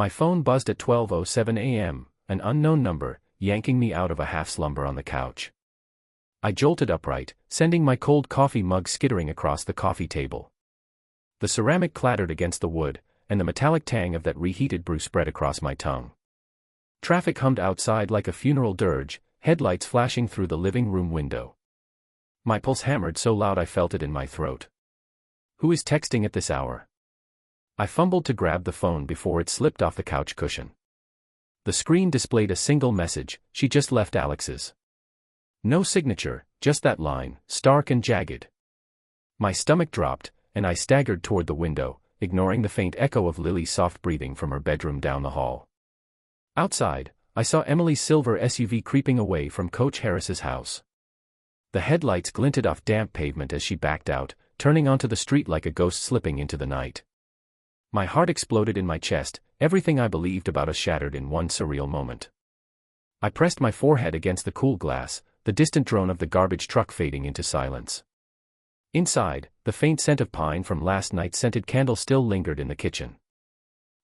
My phone buzzed at 12:07 a.m., an unknown number, yanking me out of a half-slumber on the couch. I jolted upright, sending my cold coffee mug skittering across the coffee table. The ceramic clattered against the wood, and the metallic tang of that reheated brew spread across my tongue. Traffic hummed outside like a funeral dirge, headlights flashing through the living room window. My pulse hammered so loud I felt it in my throat. Who is texting at this hour? I fumbled to grab the phone before it slipped off the couch cushion. The screen displayed a single message: she just left Alex's. No signature, just that line, stark and jagged. My stomach dropped, and I staggered toward the window, ignoring the faint echo of Lily's soft breathing from her bedroom down the hall. Outside, I saw Emily's silver SUV creeping away from Coach Harris's house. The headlights glinted off damp pavement as she backed out, turning onto the street like a ghost slipping into the night. My heart exploded in my chest, everything I believed about us shattered in one surreal moment. I pressed my forehead against the cool glass, the distant drone of the garbage truck fading into silence. Inside, the faint scent of pine from last night's scented candle still lingered in the kitchen.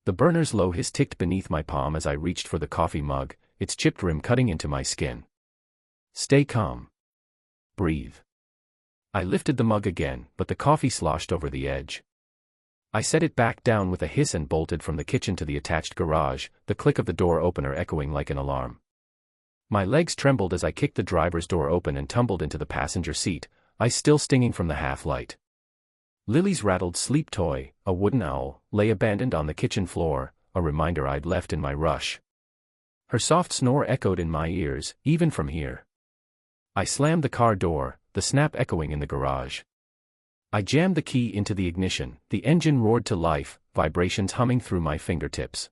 The burner's low hiss ticked beneath my palm as I reached for the coffee mug, its chipped rim cutting into my skin. Stay calm. Breathe. I lifted the mug again, but the coffee sloshed over the edge. I set it back down with a hiss and bolted from the kitchen to the attached garage, the click of the door opener echoing like an alarm. My legs trembled as I kicked the driver's door open and tumbled into the passenger seat, eyes still stinging from the half-light. Lily's rattled sleep toy, a wooden owl, lay abandoned on the kitchen floor, a reminder I'd left in my rush. Her soft snore echoed in my ears, even from here. I slammed the car door, the snap echoing in the garage. I jammed the key into the ignition, the engine roared to life, vibrations humming through my fingertips.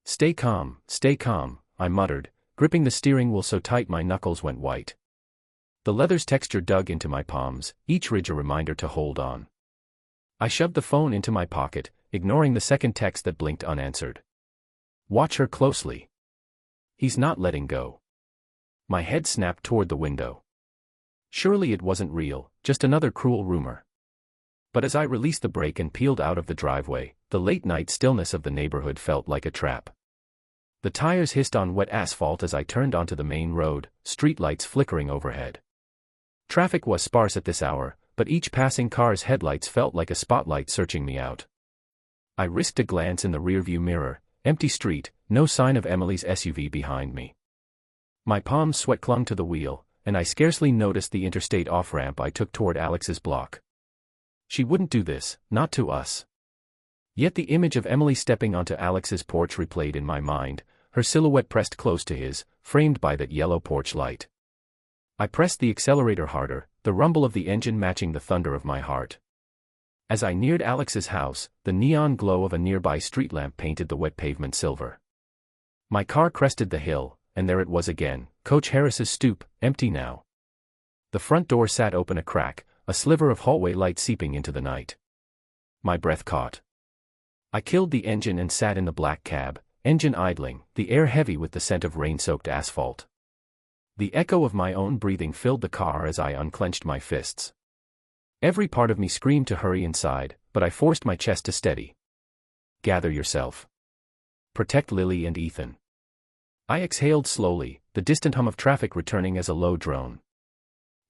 Stay calm, I muttered, gripping the steering wheel so tight my knuckles went white. The leather's texture dug into my palms, each ridge a reminder to hold on. I shoved the phone into my pocket, ignoring the second text that blinked unanswered. Watch her closely. He's not letting go. My head snapped toward the window. Surely it wasn't real, just another cruel rumor. But as I released the brake and peeled out of the driveway, the late-night stillness of the neighborhood felt like a trap. The tires hissed on wet asphalt as I turned onto the main road, streetlights flickering overhead. Traffic was sparse at this hour, but each passing car's headlights felt like a spotlight searching me out. I risked a glance in the rearview mirror, empty street, no sign of Emily's SUV behind me. My palms sweat clung to the wheel, and I scarcely noticed the interstate off-ramp I took toward Alex's block. She wouldn't do this, not to us. Yet the image of Emily stepping onto Alex's porch replayed in my mind, her silhouette pressed close to his, framed by that yellow porch light. I pressed the accelerator harder, the rumble of the engine matching the thunder of my heart. As I neared Alex's house, the neon glow of a nearby street lamp painted the wet pavement silver. My car crested the hill, and there it was again, Coach Harris's stoop, empty now. The front door sat open a crack, a sliver of hallway light seeping into the night. My breath caught. I killed the engine and sat in the black cab, engine idling, the air heavy with the scent of rain-soaked asphalt. The echo of my own breathing filled the car as I unclenched my fists. Every part of me screamed to hurry inside, but I forced my chest to steady. Gather yourself. Protect Lily and Ethan. I exhaled slowly, the distant hum of traffic returning as a low drone.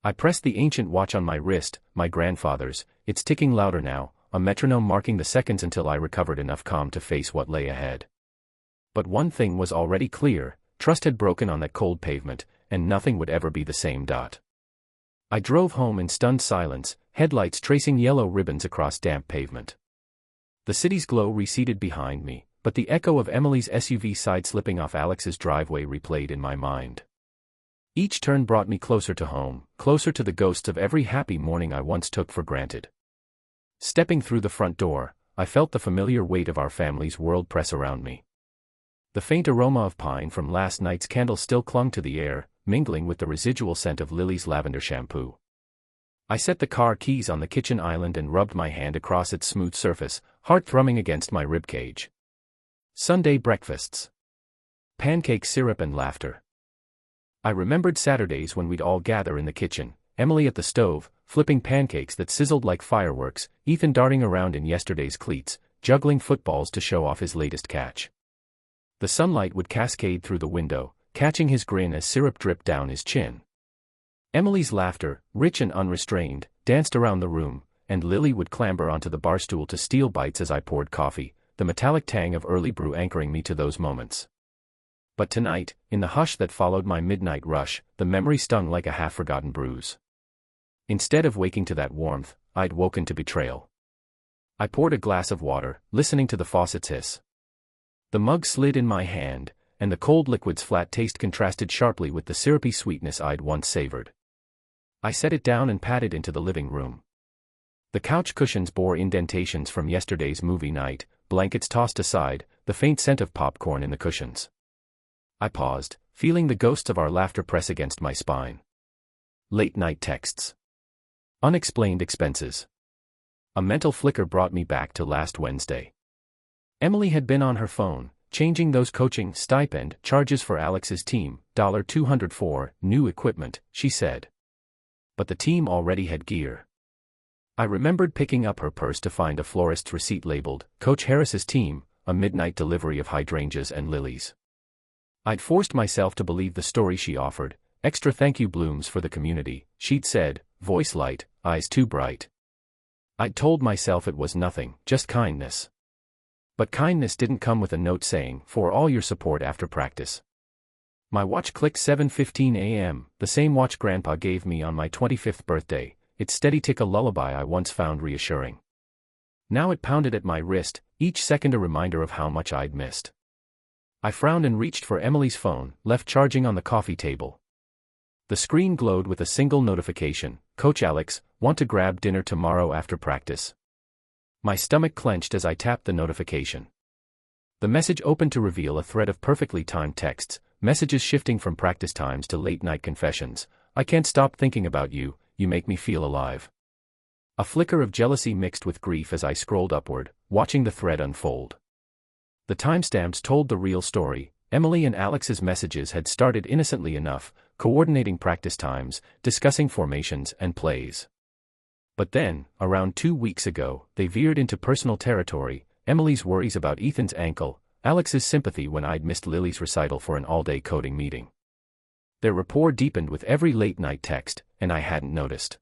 I pressed the ancient watch on my wrist, my grandfather's, its ticking louder now, a metronome marking the seconds until I recovered enough calm to face what lay ahead. But one thing was already clear, trust had broken on that cold pavement, and nothing would ever be the same. I drove home in stunned silence, headlights tracing yellow ribbons across damp pavement. The city's glow receded behind me, but the echo of Emily's SUV side-slipping off Alex's driveway replayed in my mind. Each turn brought me closer to home, closer to the ghosts of every happy morning I once took for granted. Stepping through the front door, I felt the familiar weight of our family's world press around me. The faint aroma of pine from last night's candle still clung to the air, mingling with the residual scent of Lily's lavender shampoo. I set the car keys on the kitchen island and rubbed my hand across its smooth surface, heart thrumming against my ribcage. Sunday breakfasts. Pancake syrup and laughter. I remembered Saturdays when we'd all gather in the kitchen, Emily at the stove, flipping pancakes that sizzled like fireworks, Ethan darting around in yesterday's cleats, juggling footballs to show off his latest catch. The sunlight would cascade through the window, catching his grin as syrup dripped down his chin. Emily's laughter, rich and unrestrained, danced around the room, and Lily would clamber onto the barstool to steal bites as I poured coffee, the metallic tang of early brew anchoring me to those moments. But tonight, in the hush that followed my midnight rush, the memory stung like a half-forgotten bruise. Instead of waking to that warmth, I'd woken to betrayal. I poured a glass of water, listening to the faucet's hiss. The mug slid in my hand, and the cold liquid's flat taste contrasted sharply with the syrupy sweetness I'd once savored. I set it down and padded into the living room. The couch cushions bore indentations from yesterday's movie night, blankets tossed aside, the faint scent of popcorn in the cushions. I paused, feeling the ghosts of our laughter press against my spine. Late-night texts. Unexplained expenses. A mental flicker brought me back to last Wednesday. Emily had been on her phone, changing those coaching stipend charges for Alex's team, $204, new equipment, she said. But the team already had gear. I remembered picking up her purse to find a florist's receipt labeled, Coach Harris's team, a midnight delivery of hydrangeas and lilies. I'd forced myself to believe the story she offered, extra thank you blooms for the community, she'd said, voice light, eyes too bright. I'd told myself it was nothing, just kindness. But kindness didn't come with a note saying, for all your support after practice. My watch clicked 7:15 a.m., the same watch Grandpa gave me on my 25th birthday, its steady tick a lullaby I once found reassuring. Now it pounded at my wrist, each second a reminder of how much I'd missed. I frowned and reached for Emily's phone, left charging on the coffee table. The screen glowed with a single notification, Coach Alex, want to grab dinner tomorrow after practice. My stomach clenched as I tapped the notification. The message opened to reveal a thread of perfectly timed texts, messages shifting from practice times to late-night confessions. I can't stop thinking about you, you make me feel alive. A flicker of jealousy mixed with grief as I scrolled upward, watching the thread unfold. The timestamps told the real story. Emily and Alex's messages had started innocently enough, coordinating practice times, discussing formations and plays. But then, around 2 weeks ago, they veered into personal territory, Emily's worries about Ethan's ankle, Alex's sympathy when I'd missed Lily's recital for an all-day coding meeting. Their rapport deepened with every late-night text, and I hadn't noticed.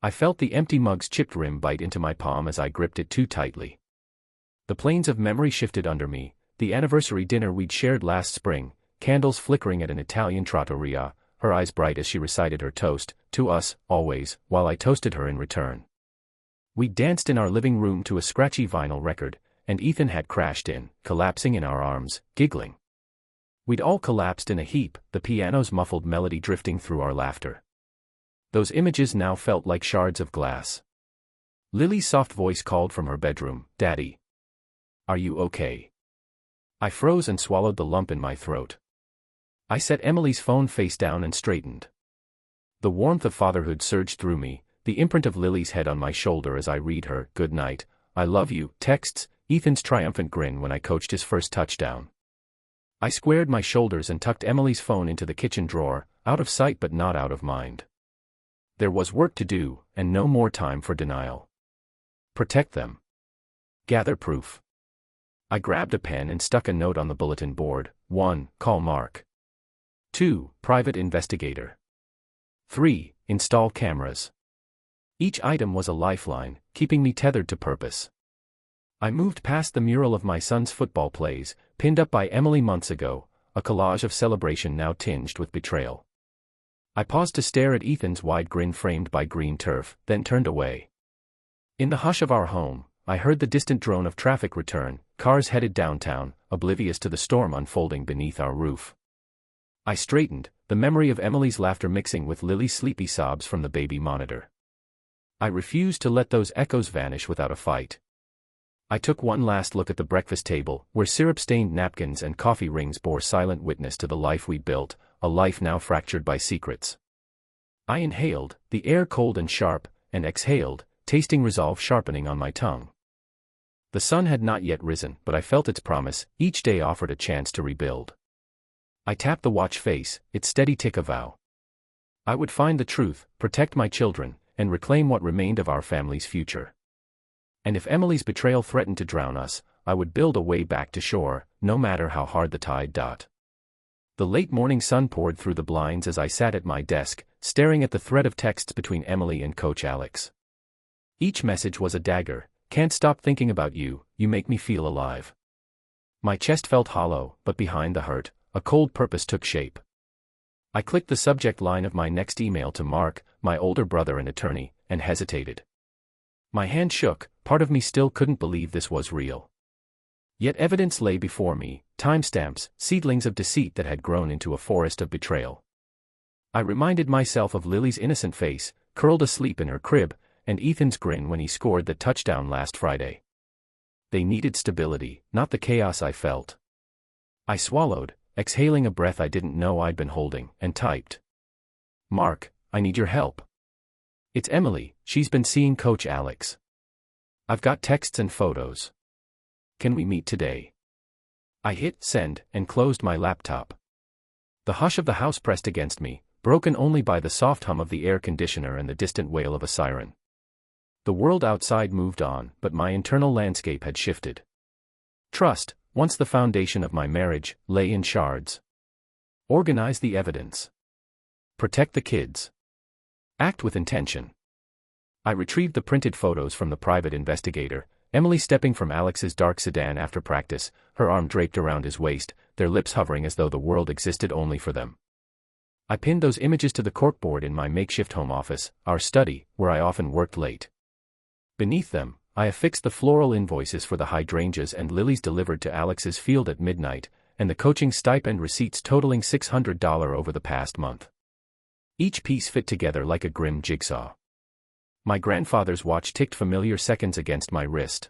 I felt the empty mug's chipped rim bite into my palm as I gripped it too tightly. The planes of memory shifted under me, the anniversary dinner we'd shared last spring, candles flickering at an Italian trattoria, her eyes bright as she recited her toast, to us, always, while I toasted her in return. We danced in our living room to a scratchy vinyl record, and Ethan had crashed in, collapsing in our arms, giggling. We'd all collapsed in a heap, the piano's muffled melody drifting through our laughter. Those images now felt like shards of glass. Lily's soft voice called from her bedroom, Daddy. Are you okay? I froze and swallowed the lump in my throat. I set Emily's phone face down and straightened. The warmth of fatherhood surged through me, the imprint of Lily's head on my shoulder as I read her, good night, I love you, texts, Ethan's triumphant grin when I coached his first touchdown. I squared my shoulders and tucked Emily's phone into the kitchen drawer, out of sight but not out of mind. There was work to do, and no more time for denial. Protect them. Gather proof. I grabbed a pen and stuck a note on the bulletin board. 1. Call Mark. 2. Private investigator. 3. Install cameras. Each item was a lifeline, keeping me tethered to purpose. I moved past the mural of my son's football plays, pinned up by Emily months ago, a collage of celebration now tinged with betrayal. I paused to stare at Ethan's wide grin framed by green turf, then turned away. In the hush of our home, I heard the distant drone of traffic return, cars headed downtown, oblivious to the storm unfolding beneath our roof. I straightened, the memory of Emily's laughter mixing with Lily's sleepy sobs from the baby monitor. I refused to let those echoes vanish without a fight. I took one last look at the breakfast table, where syrup-stained napkins and coffee rings bore silent witness to the life we built, a life now fractured by secrets. I inhaled, the air cold and sharp, and exhaled, tasting resolve sharpening on my tongue. The sun had not yet risen, but I felt its promise, each day offered a chance to rebuild. I tapped the watch face, its steady tick a vow. I would find the truth, protect my children, and reclaim what remained of our family's future. And if Emily's betrayal threatened to drown us, I would build a way back to shore, no matter how hard the tide. The late morning sun poured through the blinds as I sat at my desk, staring at the thread of texts between Emily and Coach Alex. Each message was a dagger. Can't stop thinking about you, you make me feel alive. My chest felt hollow, but behind the hurt, a cold purpose took shape. I clicked the subject line of my next email to Mark, my older brother and attorney, and hesitated. My hand shook, part of me still couldn't believe this was real. Yet evidence lay before me, timestamps, seedlings of deceit that had grown into a forest of betrayal. I reminded myself of Lily's innocent face, curled asleep in her crib, and Ethan's grin when he scored the touchdown last Friday. They needed stability, not the chaos I felt. I swallowed, exhaling a breath I didn't know I'd been holding, and typed. Mark, I need your help. It's Emily, she's been seeing Coach Alex. I've got texts and photos. Can we meet today? I hit send and closed my laptop. The hush of the house pressed against me, broken only by the soft hum of the air conditioner and the distant wail of a siren. The world outside moved on, but my internal landscape had shifted. Trust, once the foundation of my marriage, lay in shards. Organize the evidence. Protect the kids. Act with intention. I retrieved the printed photos from the private investigator, Emily stepping from Alex's dark sedan after practice, her arm draped around his waist, their lips hovering as though the world existed only for them. I pinned those images to the corkboard in my makeshift home office, our study, where I often worked late. Beneath them, I affixed the floral invoices for the hydrangeas and lilies delivered to Alex's field at midnight, and the coaching stipend receipts totaling $600 over the past month. Each piece fit together like a grim jigsaw. My grandfather's watch ticked familiar seconds against my wrist.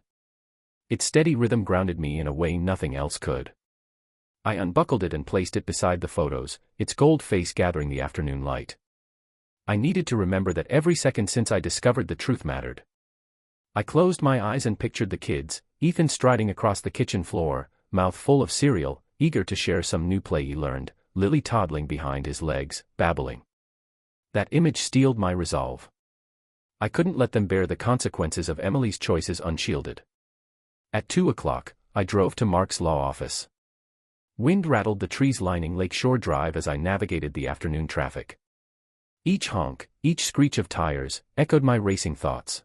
Its steady rhythm grounded me in a way nothing else could. I unbuckled it and placed it beside the photos, its gold face gathering the afternoon light. I needed to remember that every second since I discovered the truth mattered. I closed my eyes and pictured the kids, Ethan striding across the kitchen floor, mouth full of cereal, eager to share some new play he learned, Lily toddling behind his legs, babbling. That image steeled my resolve. I couldn't let them bear the consequences of Emily's choices unshielded. At 2 o'clock, I drove to Mark's law office. Wind rattled the trees lining Lakeshore Drive as I navigated the afternoon traffic. Each honk, each screech of tires, echoed my racing thoughts.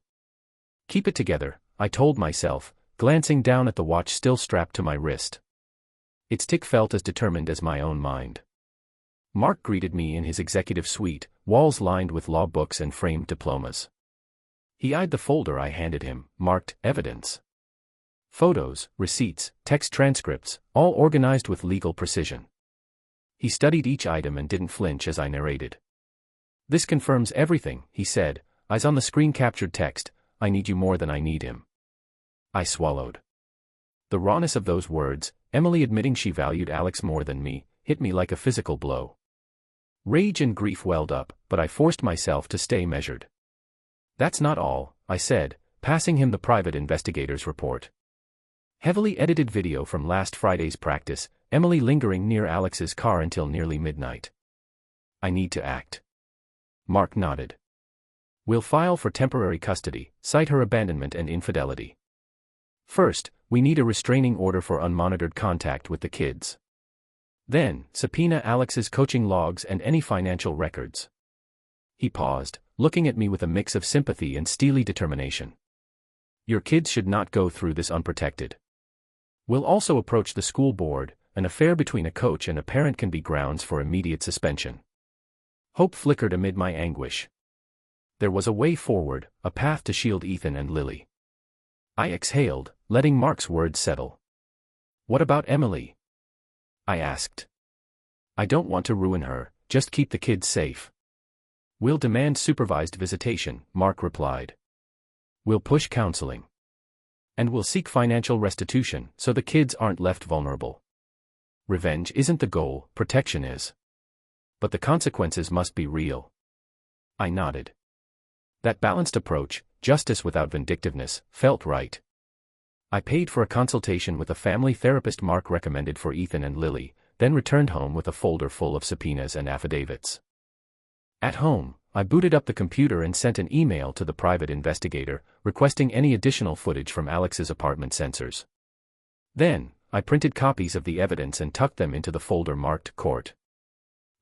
Keep it together, I told myself, glancing down at the watch still strapped to my wrist. Its tick felt as determined as my own mind. Mark greeted me in his executive suite, walls lined with law books and framed diplomas. He eyed the folder I handed him, marked evidence. Photos, receipts, text transcripts, all organized with legal precision. He studied each item and didn't flinch as I narrated. This confirms everything, he said, eyes on the screen-captured text. I need you more than I need him. I swallowed. The rawness of those words, Emily admitting she valued Alex more than me, hit me like a physical blow. Rage and grief welled up, but I forced myself to stay measured. That's not all, I said, passing him the private investigator's report. Heavily edited video from last Friday's practice, Emily lingering near Alex's car until nearly midnight. I need to act. Mark nodded. We'll file for temporary custody, cite her abandonment and infidelity. First, we need a restraining order for unmonitored contact with the kids. Then, subpoena Alex's coaching logs and any financial records. He paused, looking at me with a mix of sympathy and steely determination. Your kids should not go through this unprotected. We'll also approach the school board. An affair between a coach and a parent can be grounds for immediate suspension. Hope flickered amid my anguish. There was a way forward, a path to shield Ethan and Lily. I exhaled, letting Mark's words settle. What about Emily? I asked. I don't want to ruin her, just keep the kids safe. We'll demand supervised visitation, Mark replied. We'll push counseling. And we'll seek financial restitution so the kids aren't left vulnerable. Revenge isn't the goal, protection is. But the consequences must be real. I nodded. That balanced approach, justice without vindictiveness, felt right. I paid for a consultation with a family therapist Mark recommended for Ethan and Lily, then returned home with a folder full of subpoenas and affidavits. At home, I booted up the computer and sent an email to the private investigator, requesting any additional footage from Alex's apartment sensors. Then, I printed copies of the evidence and tucked them into the folder marked Court.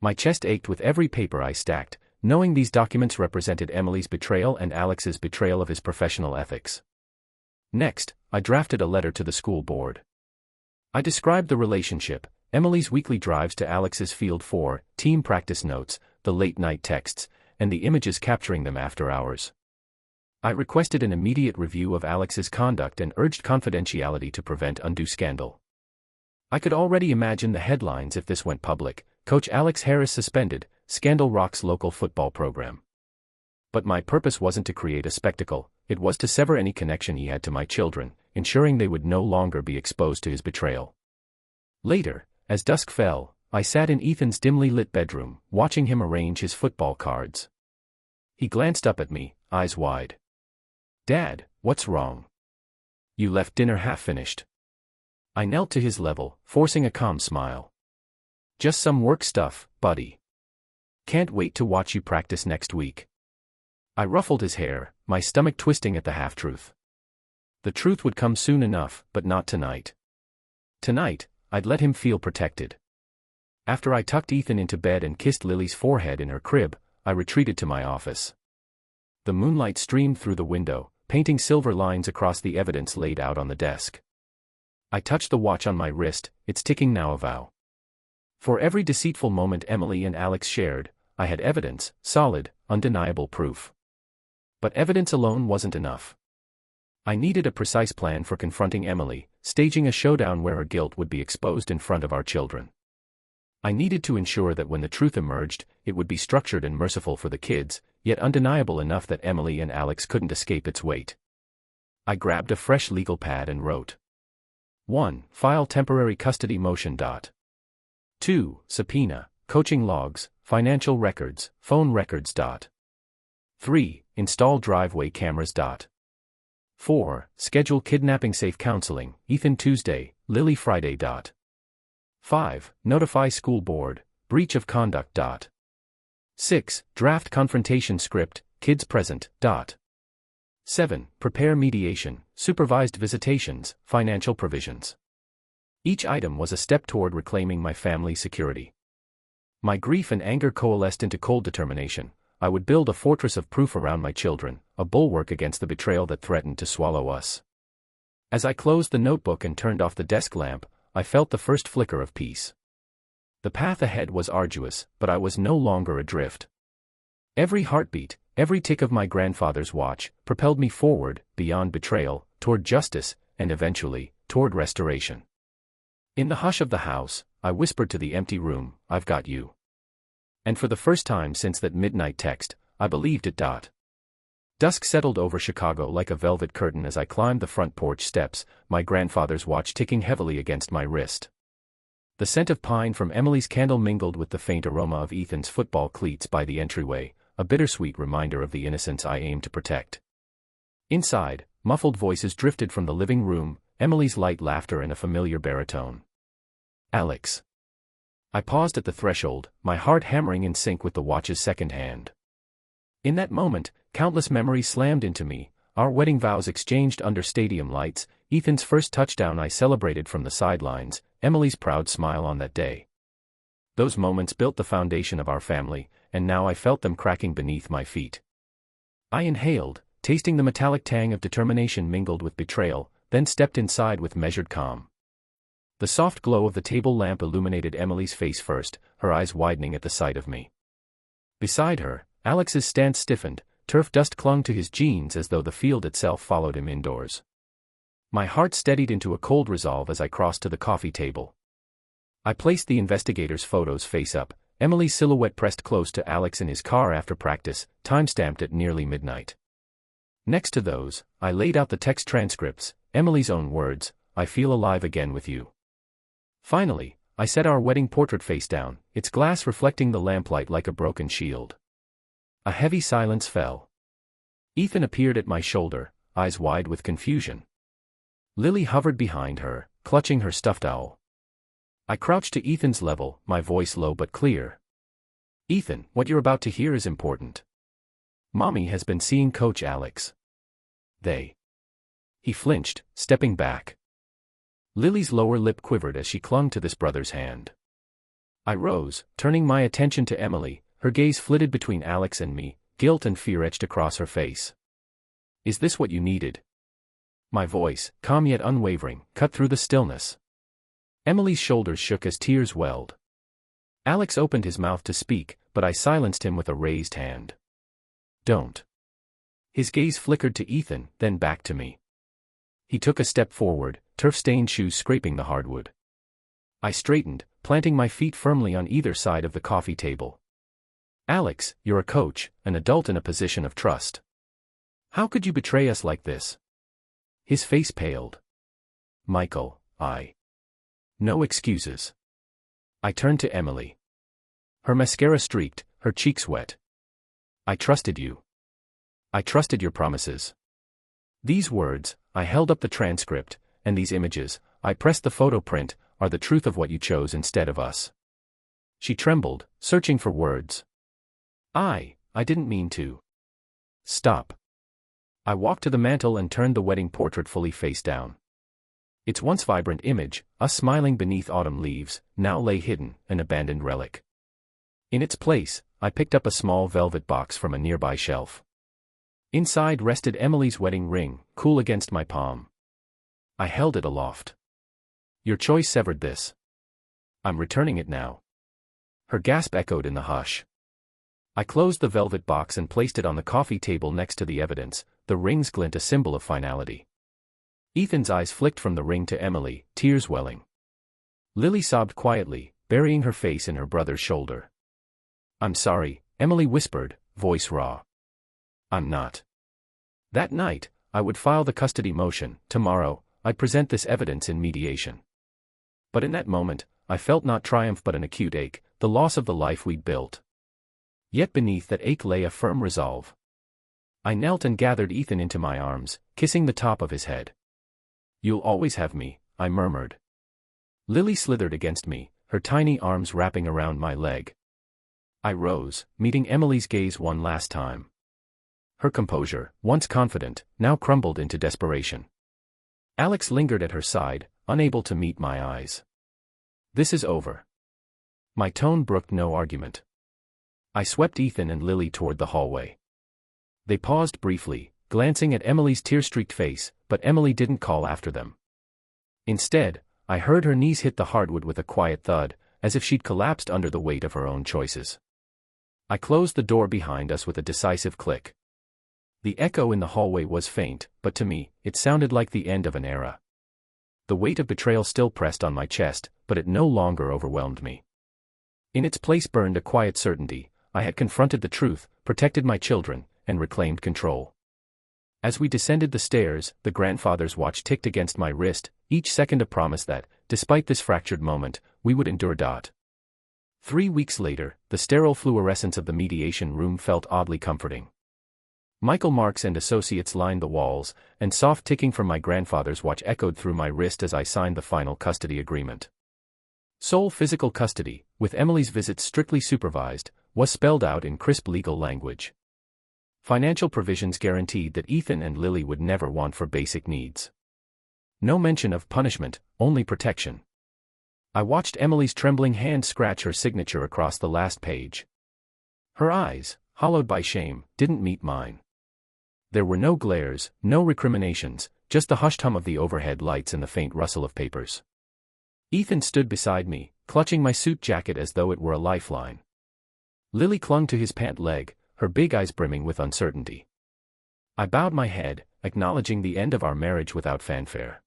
My chest ached with every paper I stacked, knowing these documents represented Emily's betrayal and Alex's betrayal of his professional ethics. Next, I drafted a letter to the school board. I described the relationship, Emily's weekly drives to Alex's Field 4, team practice notes, the late-night texts, and the images capturing them after hours. I requested an immediate review of Alex's conduct and urged confidentiality to prevent undue scandal. I could already imagine the headlines if this went public: Coach Alex Harris suspended, scandal rocks local football program. But my purpose wasn't to create a spectacle, it was to sever any connection he had to my children, ensuring they would no longer be exposed to his betrayal. Later, as dusk fell, I sat in Ethan's dimly lit bedroom, watching him arrange his football cards. He glanced up at me, eyes wide. "Dad, what's wrong? You left dinner half-finished." I knelt to his level, forcing a calm smile. "Just some work stuff, buddy. Can't wait to watch you practice next week." I ruffled his hair, my stomach twisting at the half-truth. The truth would come soon enough, but not tonight. Tonight, I'd let him feel protected. After I tucked Ethan into bed and kissed Lily's forehead in her crib, I retreated to my office. The moonlight streamed through the window, painting silver lines across the evidence laid out on the desk. I touched the watch on my wrist, its ticking now a vow. For every deceitful moment Emily and Alex shared, I had evidence, solid, undeniable proof. But evidence alone wasn't enough. I needed a precise plan for confronting Emily, staging a showdown where her guilt would be exposed in front of our children. I needed to ensure that when the truth emerged, it would be structured and merciful for the kids, yet undeniable enough that Emily and Alex couldn't escape its weight. I grabbed a fresh legal pad and wrote. 1. File temporary custody motion. 2. Subpoena, coaching logs, financial records, phone records. 3. Install driveway cameras. 4. Schedule kidnapping safe counseling, Ethan Tuesday, Lily Friday. 5. Notify school board, breach of conduct. 6. Draft confrontation script, kids present. 7. Prepare mediation, supervised visitations, financial provisions. Each item was a step toward reclaiming my family's security. My grief and anger coalesced into cold determination. I would build a fortress of proof around my children, a bulwark against the betrayal that threatened to swallow us. As I closed the notebook and turned off the desk lamp, I felt the first flicker of peace. The path ahead was arduous, but I was no longer adrift. Every heartbeat, every tick of my grandfather's watch, propelled me forward, beyond betrayal, toward justice, and eventually, toward restoration. In the hush of the house, I whispered to the empty room, "I've got you." And for the first time since that midnight text, I believed it. Dusk settled over Chicago like a velvet curtain as I climbed the front porch steps, my grandfather's watch ticking heavily against my wrist. The scent of pine from Emily's candle mingled with the faint aroma of Ethan's football cleats by the entryway, a bittersweet reminder of the innocence I aimed to protect. Inside, muffled voices drifted from the living room, Emily's light laughter and a familiar baritone. "Alex." I paused at the threshold, my heart hammering in sync with the watch's second hand. In that moment, countless memories slammed into me, our wedding vows exchanged under stadium lights, Ethan's first touchdown I celebrated from the sidelines, Emily's proud smile on that day. Those moments built the foundation of our family, and now I felt them cracking beneath my feet. I inhaled, tasting the metallic tang of determination mingled with betrayal, then stepped inside with measured calm. The soft glow of the table lamp illuminated Emily's face first, her eyes widening at the sight of me. Beside her, Alex's stance stiffened, turf dust clung to his jeans as though the field itself followed him indoors. My heart steadied into a cold resolve as I crossed to the coffee table. I placed the investigator's photos face up, Emily's silhouette pressed close to Alex in his car after practice, time-stamped at nearly midnight. Next to those, I laid out the text transcripts, Emily's own words, "I feel alive again with you." Finally, I set our wedding portrait face down, its glass reflecting the lamplight like a broken shield. A heavy silence fell. Ethan appeared at my shoulder, eyes wide with confusion. Lily hovered behind her, clutching her stuffed owl. I crouched to Ethan's level, my voice low but clear. "Ethan, what you're about to hear is important. Mommy has been seeing Coach Alex." They. He flinched, stepping back. Lily's lower lip quivered as she clung to this brother's hand. I rose, turning my attention to Emily. Her gaze flitted between Alex and me, guilt and fear etched across her face. "Is this what you needed?" My voice, calm yet unwavering, cut through the stillness. Emily's shoulders shook as tears welled. Alex opened his mouth to speak, but I silenced him with a raised hand. "Don't." His gaze flickered to Ethan, then back to me. He took a step forward, turf-stained shoes scraping the hardwood. I straightened, planting my feet firmly on either side of the coffee table. "Alex, you're a coach, an adult in a position of trust. How could you betray us like this?" His face paled. "Michael, No excuses." I turned to Emily. Her mascara streaked, her cheeks wet. "I trusted you. I trusted your promises." These words, I held up the transcript, and these images, I pressed the photo print, are the truth of what you chose instead of us. She trembled, searching for words. I didn't mean to." "Stop." I walked to the mantel and turned the wedding portrait fully face down. Its once vibrant image, us smiling beneath autumn leaves, now lay hidden, an abandoned relic. In its place, I picked up a small velvet box from a nearby shelf. Inside rested Emily's wedding ring, cool against my palm. I held it aloft. "Your choice severed this. I'm returning it now." Her gasp echoed in the hush. I closed the velvet box and placed it on the coffee table next to the evidence, the ring's glint a symbol of finality. Ethan's eyes flicked from the ring to Emily, tears welling. Lily sobbed quietly, burying her face in her brother's shoulder. "I'm sorry," Emily whispered, voice raw. "I'm not." That night, I would file the custody motion. Tomorrow, I'd present this evidence in mediation. But in that moment, I felt not triumph but an acute ache, the loss of the life we'd built. Yet beneath that ache lay a firm resolve. I knelt and gathered Ethan into my arms, kissing the top of his head. "You'll always have me," I murmured. Lily slithered against me, her tiny arms wrapping around my leg. I rose, meeting Emily's gaze one last time. Her composure, once confident, now crumbled into desperation. Alex lingered at her side, unable to meet my eyes. "This is over." My tone brooked no argument. I swept Ethan and Lily toward the hallway. They paused briefly, glancing at Emily's tear-streaked face, but Emily didn't call after them. Instead, I heard her knees hit the hardwood with a quiet thud, as if she'd collapsed under the weight of her own choices. I closed the door behind us with a decisive click. The echo in the hallway was faint, but to me, it sounded like the end of an era. The weight of betrayal still pressed on my chest, but it no longer overwhelmed me. In its place burned a quiet certainty. I had confronted the truth, protected my children, and reclaimed control. As we descended the stairs, the grandfather's watch ticked against my wrist, each second a promise that, despite this fractured moment, we would endure. 3 weeks later, the sterile fluorescence of the mediation room felt oddly comforting. Michael Marks and Associates lined the walls, and soft ticking from my grandfather's watch echoed through my wrist as I signed the final custody agreement. Sole physical custody, with Emily's visits strictly supervised, was spelled out in crisp legal language. Financial provisions guaranteed that Ethan and Lily would never want for basic needs. No mention of punishment, only protection. I watched Emily's trembling hand scratch her signature across the last page. Her eyes, hollowed by shame, didn't meet mine. There were no glares, no recriminations, just the hushed hum of the overhead lights and the faint rustle of papers. Ethan stood beside me, clutching my suit jacket as though it were a lifeline. Lily clung to his pant leg, her big eyes brimming with uncertainty. I bowed my head, acknowledging the end of our marriage without fanfare.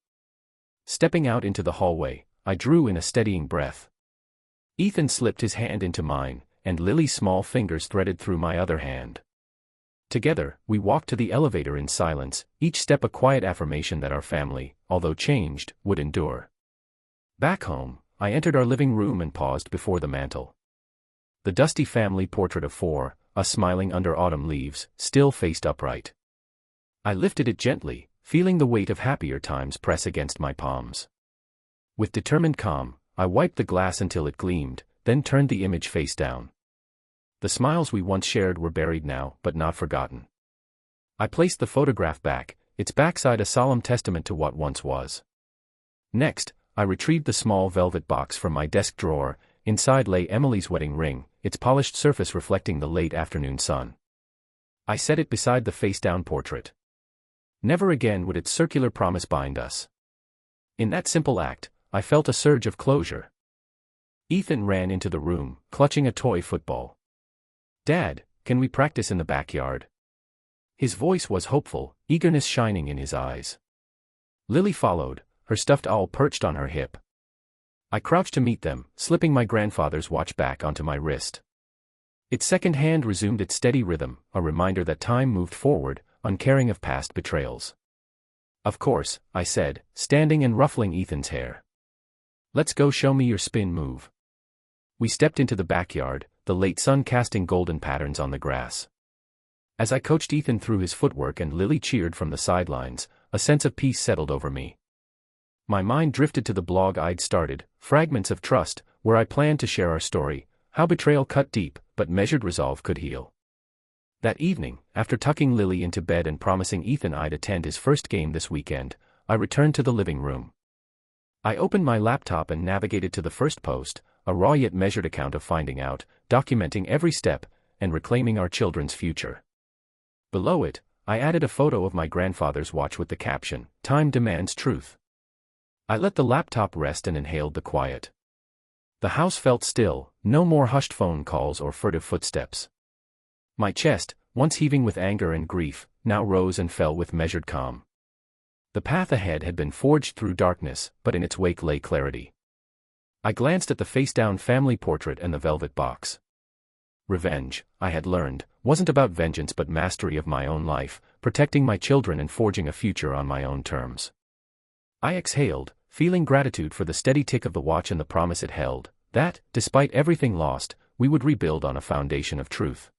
Stepping out into the hallway, I drew in a steadying breath. Ethan slipped his hand into mine, and Lily's small fingers threaded through my other hand. Together, we walked to the elevator in silence, each step a quiet affirmation that our family, although changed, would endure. Back home, I entered our living room and paused before the mantel. The dusty family portrait of four, us smiling under autumn leaves, still faced upright. I lifted it gently, feeling the weight of happier times press against my palms. With determined calm, I wiped the glass until it gleamed, then turned the image face down. The smiles we once shared were buried now, but not forgotten. I placed the photograph back, its backside a solemn testament to what once was. Next, I retrieved the small velvet box from my desk drawer. Inside lay Emily's wedding ring, its polished surface reflecting the late afternoon sun. I set it beside the face-down portrait. Never again would its circular promise bind us. In that simple act, I felt a surge of closure. Ethan ran into the room, clutching a toy football. "Dad, can we practice in the backyard?" His voice was hopeful, eagerness shining in his eyes. Lily followed, her stuffed owl perched on her hip. I crouched to meet them, slipping my grandfather's watch back onto my wrist. Its second hand resumed its steady rhythm, a reminder that time moved forward, uncaring of past betrayals. "Of course," I said, standing and ruffling Ethan's hair. "Let's go, show me your spin move." We stepped into the backyard, the late sun casting golden patterns on the grass. As I coached Ethan through his footwork and Lily cheered from the sidelines, a sense of peace settled over me. My mind drifted to the blog I'd started, Fragments of Trust, where I planned to share our story, how betrayal cut deep, but measured resolve could heal. That evening, after tucking Lily into bed and promising Ethan I'd attend his first game this weekend, I returned to the living room. I opened my laptop and navigated to the first post, a raw yet measured account of finding out, documenting every step, and reclaiming our children's future. Below it, I added a photo of my grandfather's watch with the caption, "Time demands truth." I let the laptop rest and inhaled the quiet. The house felt still, no more hushed phone calls or furtive footsteps. My chest, once heaving with anger and grief, now rose and fell with measured calm. The path ahead had been forged through darkness, but in its wake lay clarity. I glanced at the face-down family portrait and the velvet box. Revenge, I had learned, wasn't about vengeance but mastery of my own life, protecting my children and forging a future on my own terms. I exhaled, feeling gratitude for the steady tick of the watch and the promise it held, that, despite everything lost, we would rebuild on a foundation of truth.